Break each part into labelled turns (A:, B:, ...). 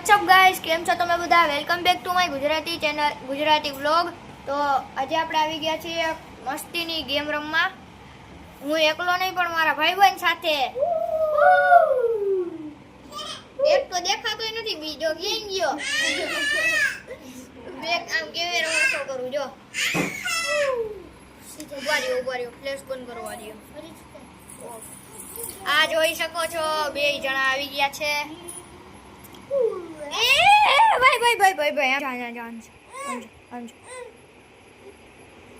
A: WhatsApp guys केम छो તમે બધા welcome back to my Gujarati channel Gujarati vlog. તો આજે આપણે આવી ગયા છીએ મસ્તીની ગેમ રમવા। હું એકલો નહીં પણ મારા ભાઈબંધ સાથે। એક તો દેખાતોય નથી બીજો ક્યાં ગયો? બેક આમ કેવે રમતો કરું જો। ઉભા રહ્યો ફ્લેશ બંધ કરવા દો। આ જોઈ શકો છો બે જણા આવી ગયા છે। ભાઈ જાન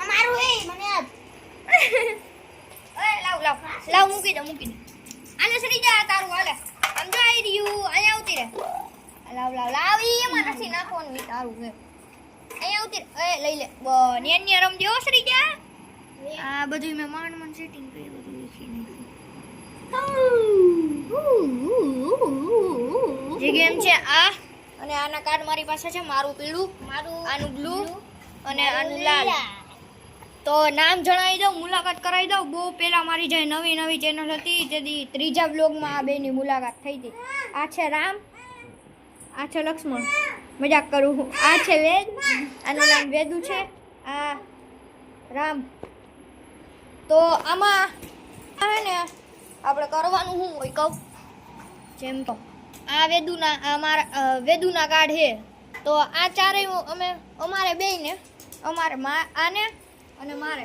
A: અમારું હે મને આપ ઓય લાવ મૂકી દે આને સરી જા તારું હાલે સમજો આવી રહ્યું અહીંયા આવતી રે લાવ ઈ એમાં નથી નાખવાનું મી તારું હે અહીંયા આવતી એ લઈ લે નેન રમ દેવો સરી જા આ બધું મે માંડ સેટિંગ કરી બધું લખી નાખ્યું। જે ગેમ છે આ અને આના કાર્ડ મારી પાસે છે। મારું પીળું આનું બ્લુ અને આનું લાલ। તો નામ જણાવી દઉં મુલાકાત કરાવી દઉં। બહુ પહેલા મારી જે નવી ચેનલ હતી જેથી ત્રીજા બ્લોગમાં આ બેની મુલાકાત થઈ હતી। આ છે રામ આ છે લક્ષ્મણ મજાક કરું આ છે વેદ આનું નામ વેદુ છે આ રામ। તો આમાં હે ને આપણે કરવાનું શું હોય કહું જેમ કહું આ વેદુના કાર્ડ છે। તો આ ચારેય અમારે બેયને અમારે આને અને મારે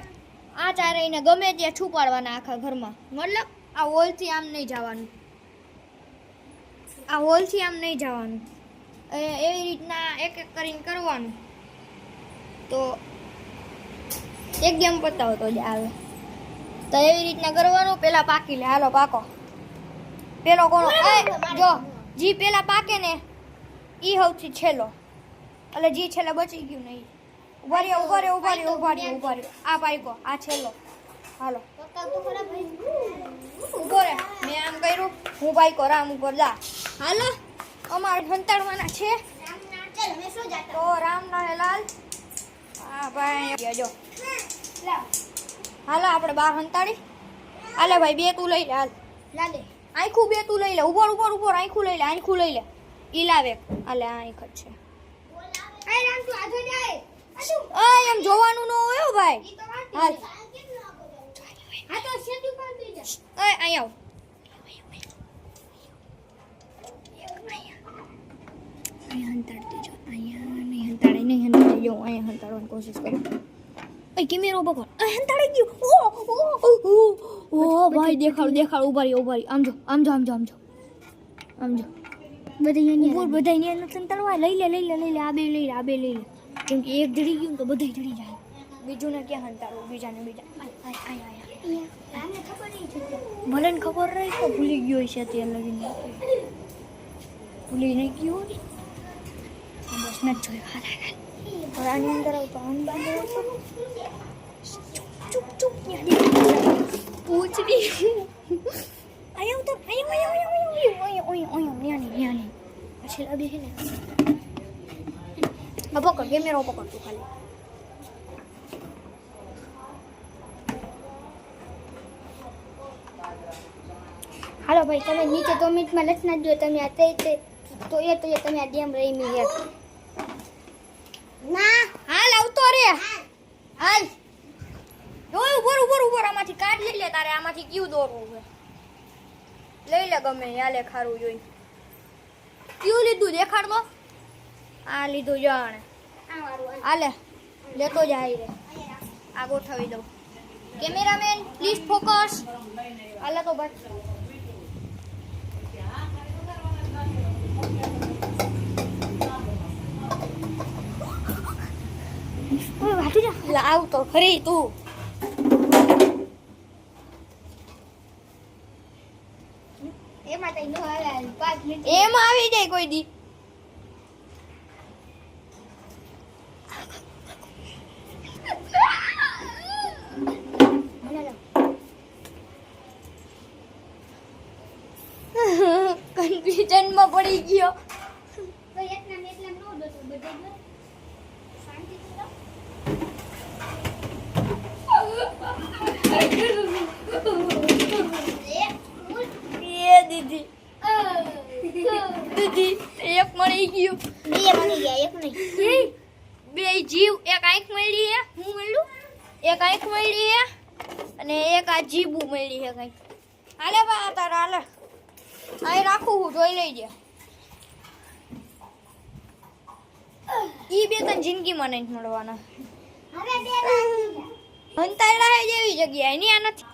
A: આ ચારેયને ગમે ત્યાં છુપાડવાના આખા ઘરમાં। મતલબ આ હોલથી આમ નહીં જવાનું એવી રીતના એક કરીને કરવાનું। તો એક ગેમ પતાવો તો જ આવે। તો એવી રીતના કરવાનું। પેલા પાકી લે હાલો પાકો પેલો કોણ જો જી પેલા પાકે ને ઈ સૌથી છેલ્લો એટલે જી છેલ્લે બચી ગયું નહીં। ઉભા રહ્યો આ પાઈકો આ છેલ્લો હાલો ઉભો રે મેં આમ કર્યું હું પાઈકો રામ ઉપર જા હાલો અમારે સંતાડવાના છે। તો રામ ના લાલ હા ભાઈ જો હાલો આપણે બાર સંતાડી હાલે ભાઈ બે તું લઈ લે હાલ લાલે આંખું બે તું લઈ લે ઉપર આંખું લઈ લે ઈ લાવે આલે આંખ જ છે એમ જોવાનું ન હોય ભાઈ હાલ અહીં આવ નહીં હંતાડવાની કોશિશ કરું કેમેરો પકડ હંતાડી ગયો ઓ ભાઈ દેખાડ ઉભા રહી આમ જો બધા સંતાડવા લઈ લે આ બે લઈ લે કેમ કે એક જડી ગયું તો બધા જડી જાય। બીજું ને ક્યાં હંતાડવું બીજા ભલે ને ખબર રહી તો ભૂલી ગયો છે ત્યાં લગીને ભૂલી નહીં ગયો બસ ન જોયું આની અંદર આવતો ચૂપ પૂછડી અહીંયા પછી લાવી છે ને પકડ કેમેરો પકડ તું ખાલી હાલો ભાઈ તમે નીચે કોમેન્ટમાં લખી નાખજો તમે આ તમે આ ગેમ રમી છે ના હાલ આવતો રે હાલ જોય ઉપર આમાંથી કાર્ડ લઈ લે તારે આમાંથી ક્યુ દોરવું છે લઈ લે ગમે હાલે ખારું જોઈ ક્યુ લીધું દેખાડ દો આ લીધું જાણે હાલે લેતો જાય રે આ ગોઠવી દઉં કેમેરામેન પ્લીઝ ફોકસ હાલે તો ભાઈ લાવ તો ખરી તું એમાં આવી જાય કોઈ દી કન્ફ્યુઝનમાં પડી ગયો દીદી એક મળી ગયું.
B: બે મળી ગયા, એક નહીં.
A: બે જીવ, એક આંખ મળી હે. હું મળ્યું? એક આંખ મળી હે અને એક આ જીબુ મળી હે કંઈક. હાલે બા તારા હાલે. અહીં રાખું હું જોઈ લેજે. ઈ બે તને જિંદગીમાં નહીં મળવાના.
B: હવે બે બાકી છે.
A: હંતાયડા હે જેવી જગ્યા એની આ નથી.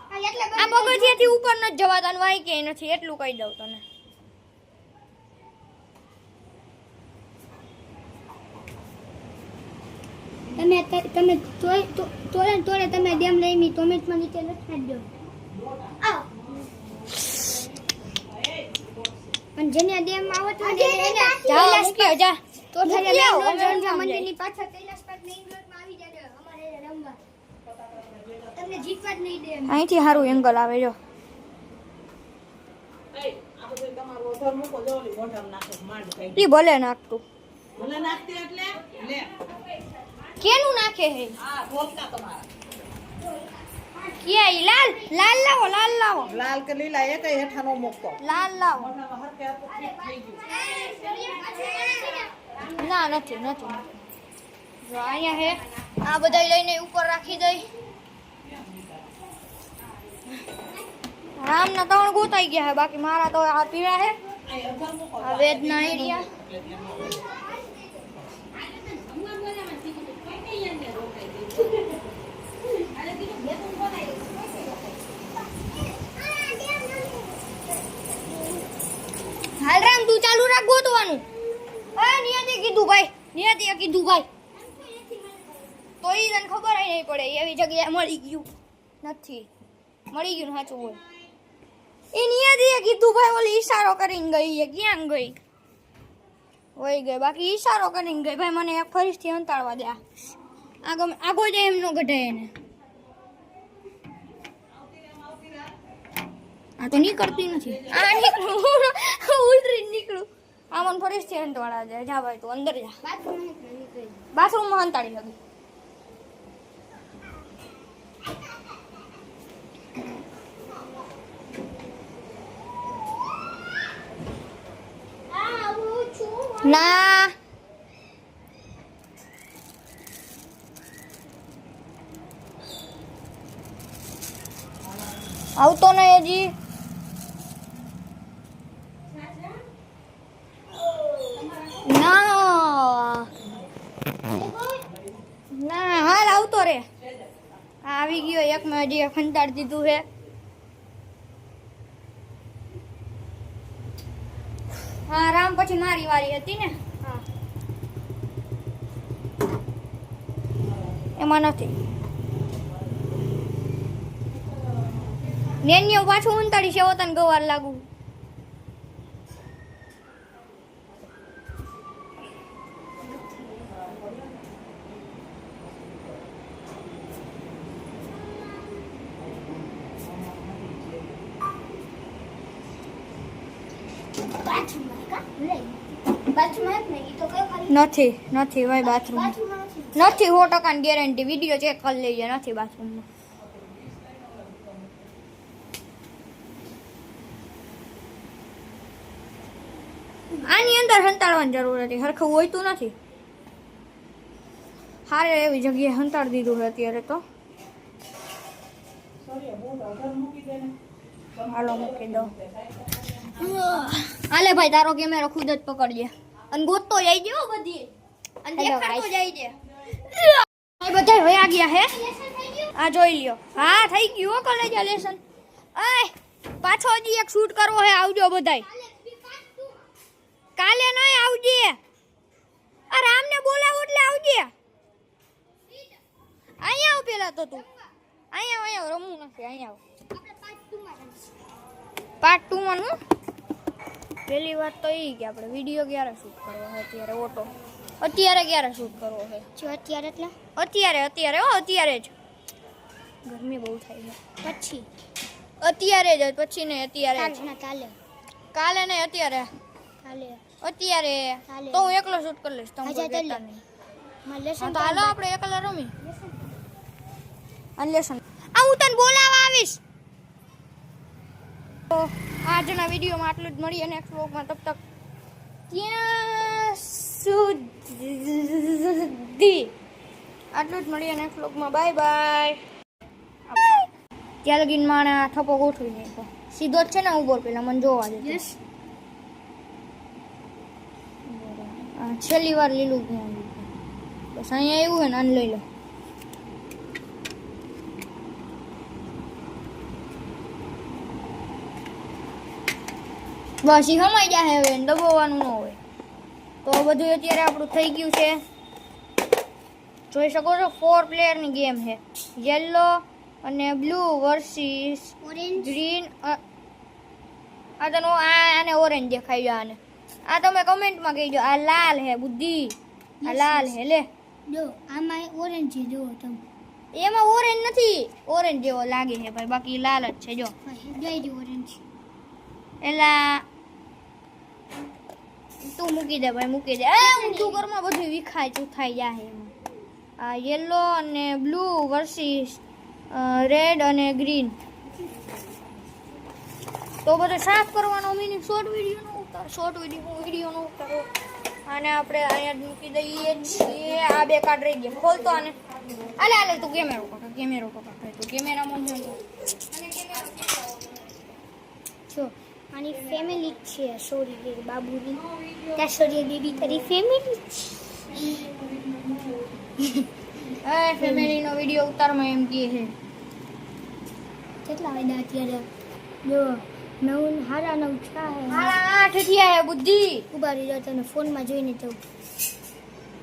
A: આ પગથિયાથી ઉપર ન જવાતા વાય કે નથી એટલું કહી દઉં તને.
B: તમે તોડે તમે ડેમ લઈ મી ટોમેટમાં નીચે લખાડી દો. આવો. પણ જેને ડેમ આવતો ને એને
A: જા મૂક્યો જા.
B: તો થયા મંદિરની પાછળ કૈલાસ પાર્ક મેઇન રોડમાં આવી જાજો અમારે રમવા. તમને જીતવા જ નહીં દે.
A: અહીંથી સારું એંગલ આવે જો. ઈ ભલે નાખતું. કેનું નાખે હે? ક્યાં ઈ લાલ લાલ લાવો લાલ લાવો.
C: લાલ કે લીલા એકય હેઠા નો મૂકતો.
A: લાલ લાવો.
C: હરકે હરકે ફિટ થઈ ગયું.
A: ના નથી નથી. જો અહીંયા હે આ બધા લઈને ઉપર રાખી દઈ. રામના ત્રણ ગોતાઈ ગયા હે બાકી મારા તો આ પીળા હે. આ વેદના એરિયા. હાલ રામ તું ચાલુ રાખ ગોતવાનું. નિયતિ કીધું ભાઈ, નિયતિએ કીધું ભાઈ. તો ઈ તને ખબર નહીં પડે એવી જગ્યાએ મળી ગયું નથી. મળી ગયું સાચું બોલ. એ નિયતિએ કીધું ભાઈ ઓલી ઈશારો કરીને ગઈ એ ક્યાં ગઈ? વહી ગઈ બાકી ઈશારો કરીને ગઈ ભાઈ મને એક ફરીથી અંતાડવા દે. આગો જાય એમ નો ગઢે એને. આ તો નીકળતી નથી. આ નીકળું ઉલરી નીકળું. આ મને ફરીથી અંતવાળા દે. જા ભાઈ તું અંદર જા. બાથરૂમમાં અંતાડી લગી. ના આવતો નહીં હજી. ના ના હાલ આવતો રે. આવી ગયો એક મેં હજી ખંતાડી દીધું છે. હા રામ પછી મારી વારી હતી ને. હા એમાં નથી. નેન્યો પાછું ઉંતાડી છે તને ગવાર લાગુ. નથી નથી ભાઈ બાથરૂમ નથી. 100% ગેરંટી. વિડીયો ચેક કરી લેજે. નથી બાથરૂમમાં. આની અંદર હંતાડવાની જરૂર હતી. હરખું હોયતું નથી. હારે એવી જગ્યાએ હંતાડી દીધું છે અત્યારે તો. હાલો મૂકી દો. હાલે ભાઈ તારો કેમેરો ખુદ જ પકડજે અને ગોતતો જાય છે બધી અને દેખાડતો જાય છે. ભાઈ બધા વયા ગયા હે. આ જોઈ લ્યો. હા થઈ ગયું હો કોલેજ લેસન. આય પાછો હજી એક શૂટ કરવો હે. આવજો બધાય. કાલે નહીં આવજે. આ રામને બોલાવો એટલે આવજે. અહીંયા આવ પેલા તો તું. અહીંયા રમવું નથી. અહીંયા આવ. પાર્ટ 2 માં નું પહેલી વાત તો એ કે આપણે વિડીયો ક્યારે શૂટ કરવો છે અત્યારે. ઓટો અત્યારે ક્યારે શૂટ કરવો છે?
B: અત્યારે એટલે
A: અત્યારે હો અત્યારે જ. ગરમી બહુ થાય છે.
B: પછી
A: અત્યારે જ. પછી ને અત્યારે જ. કાલે ને અત્યારે અત્યારે તો હું એકલો શૂટ કરી લઈશ. તમે કહેતા નહીં. તો હાલો આપણે એકલા રમી લેસન. આ હું તને બોલાવવા આવીશ. તો આજના વિડીયોમાં આટલું જ. મળીએ નેક્સ્ટ વ્લોગમાં. તબ તક ત્યાં સુધી આટલું જ મળીએ નેક્સ્ટ વ્લોગમાં. Bye bye. ત્યાં લગીન માણે આ થપ્પો ગોઠવી નાખ્યો. સીધો જ છે ને ઉપર પેલા મને જોવા દે.
B: યસ
A: છેલ્લી વાર લીલું જ્ઞાન લીધું. બસ અહીંયા એવું હે ને આને લઈ લો. બસ ઈ હમાઈ જાય હવે એને દબાવવાનું ન હોય. તો બધું અત્યારે આપણું થઈ ગયું છે. જોઈ શકો છો 4 પ્લેયરની ગેમ છે. યલો અને બ્લુ વર્સિસ
B: ઓરેન્જ
A: ગ્રીન. આ તો આને ઓરેન્જ દેખાઈ જાય. આને આ તમે કમેન્ટમાં કહીજો આ લાલ હે બુદ્ધિ. આ લાલ હે લે.
B: જો આમાં ઓરેન્જ છે જો તમે
A: એમાં ઓરેન્જ નથી. ઓરેન્જ જેવો લાગે છે ભાઈ, બાકી લાલ જ છે. જો
B: જોઈ ઓરેન્જ
A: એલા તું મૂકી દે ભાઈ, મૂકી દે. ઊંધું ઘરમાં બધું વિખાય ચૂથાઈ જાય એમાં. આ યલો અને બ્લુ વર્સિસ રેડ અને ગ્રીન. તો બધું સાફ કરવાનો મિનિટ શોર્ટ વિડીયોનો ઉતાર. શોર્ટ વિડીયોનો ઉતારો. આને આપણે અહીંયા જ મૂકી દઈએ છીએ. આ બે કાર્ડ રહી ગયા. ખોલતો આને. આલે આલે તું કેમેરો પકડ. કેમેરો પકડ. તું કેમેરામાં જો.
B: જો આની ફેમિલી છે સોરી કે બાબુની ત્યાં સોરી બેબી તારી ફેમિલી
A: એ ફેમિલીનો વિડીયો ઉતારમાં એમ કહે છે.
B: કેટલા વાગ્યા અત્યારે જો 9 હારા 9 થયા હે
A: હાલા 8 થયા હે બુદ્ધિ.
B: ઉભા રહી જાઓ તને ફોનમાં જોઈને તો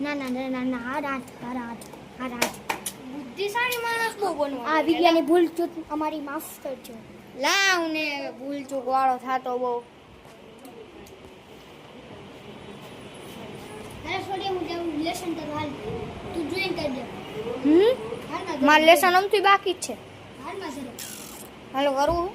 B: ના ના ના ના ના હારા 8
A: બુદ્ધિશાળી માણસ બહુ બનવા.
B: આ વિડિયાની ભૂલ ચૂક અમારી માફ કરજો
A: લાવ ને ભૂલ ચૂક વાળો થાતો બહુ.
B: અરે સોરી હું જાઉં લેસન કરવા હાલ તું જોઈન કરજે હાલમાં
A: મારે લેસન અમથી બાકી જ છે.
B: હાલમાં સર
A: હાલો કરું.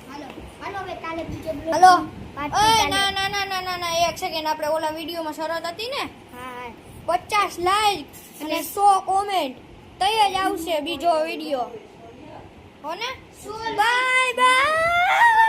B: હાલો હાલો હવે કાલે બીજો બ્લોગ
A: હાલો.
B: પાર્ટ
A: ઓય ના ના ના ના ના ના એક સેકન્ડ. આપણે ઓલા વિડીયોમાં શરત હતી ને
B: હા
A: 50 લાઈક અને 100 કોમેન્ટ તઈ જ આવશે બીજો વિડીયો. હો ને? Bye bye.